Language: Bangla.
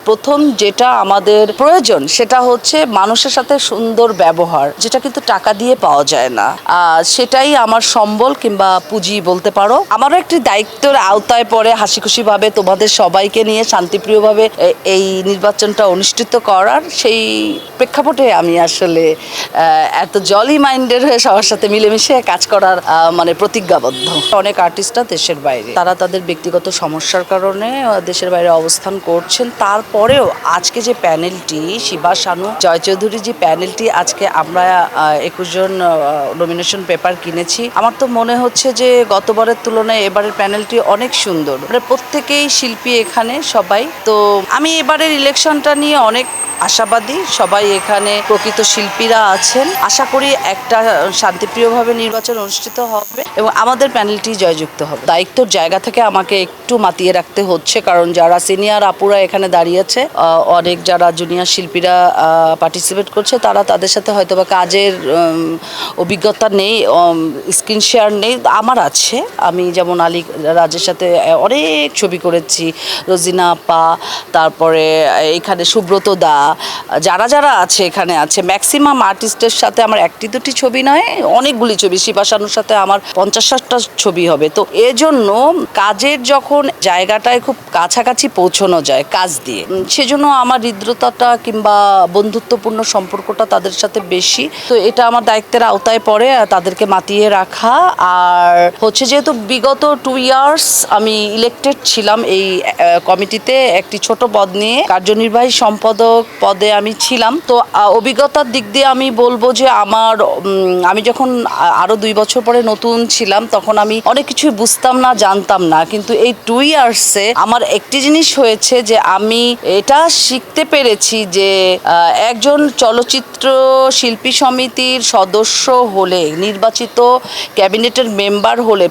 প্রথম যেটা আমাদের প্রয়োজন সেটা হচ্ছে মানুষের সাথে সুন্দর ব্যবহার, যেটা কিন্তু টাকা দিয়ে পাওয়া যায় না। সেটাই আমার সম্বল কিংবা পুঁজি বলতে পারো। আমারও একটি দায়িত্বের আওতায় পড়ে হাসি খুশি ভাবে তোমাদের সবাইকে নিয়ে শান্তিপ্রিয়ভাবে এই নির্বাচনটা অনুষ্ঠিত করার। সেই প্রেক্ষাপটে আমি আসলে এত জলি মাইন্ডের হয়ে সবার সাথে মিলেমিশে কাজ করার মানে প্রতিজ্ঞাবদ্ধ। অনেক আর্টিস্টরা দেশের বাইরে, তারা তাদের ব্যক্তিগত সমস্যার কারণে দেশের বাইরে অবস্থান করছেন। তারপরেও আজকে যে প্যানেলটি, শিবা শানু, জয় চৌধুরী যে প্যানেলটি, আজকে আমরা 21 জন নমিনেশন পেপার কিনেছি। আমার তো মনে হচ্ছে যে গতবারের তুলনায় এবারের প্যানেলটি অনেক সুন্দর। মানে প্রত্যেকেই শিল্পী এখানে সবাই। তো আমি এবারের ইলেকশনটা নিয়ে অনেক আশাবাদী। সবাই এখানে প্রকৃত শিল্পীরা আছেন। আশা করি একটা শান্তিপ্রিয়ভাবে নির্বাচন অনুষ্ঠিত হবে এবং আমাদের প্যানেলটি জয়যুক্ত হবে। দায়িত্বর জায়গা থেকে আমাকে একটু মাতিয়ে রাখতে হচ্ছে, কারণ যারা সিনিয়র আপুরা এখানে দাঁড়িয়েছে, অনেক যারা জুনিয়র শিল্পীরা পার্টিসিপেট করছে, তারা তাদের সাথে হয়তোবা কাজের অভিজ্ঞতা নেই, স্ক্রিন শেয়ার নেই। আমার আছে। আমি যেমন আলী রাজের সাথে অনেক ছবি করেছি, রোজিনা আপা, তারপরে এখানে সুব্রত দা, যারা যারা আছে এখানে আছে। ম্যাক্সিমাম আর্টিস্টের সাথে আমার একটি দুটি ছবি নয়, অনেকগুলি ছবি। শিবা শানুর সাথে আমার 50-60টা ছবি হবে। তো এজন্য কাজের যখন জায়গাটায় খুব কাছাকাছি পৌঁছানো যায় কাজ দিয়ে, সেজন্য আমার হৃদ্রতাটা কিংবা বন্ধুত্বপূর্ণ সম্পর্কটা তাদের সাথে বেশি। তো এটা আমার দায়িত্বের আওতায় পড়ে তাদেরকে মাতিয়ে রাখা। আর হচ্ছে যেহেতু বিগত 2 ইয়ার্স আমি ইলেক্টেড ছিলাম এই কমিটিতে একটি ছোট পদ নিয়ে, কার্যনির্বাহী সম্পাদক পদে আমি ছিলাম। তো অভিজ্ঞতার দিক দিয়ে আমি বলবো যে আমি যখন আরো 2 বছর পরে নতুন ছিলাম, তখন আমি অনেক কিছুই বুঝতাম না, জানতাম না। কিন্তু এই 2 ইয়ার্সে আমার একটি জিনিস হয়েছে যে আমি এটা শিখতে পেরেছি যে একজন চলচ্চিত্র শিল্পী সমিতির সদস্য হলে, নির্বাচিত ক্যাবিনেটের মেম্বার হলে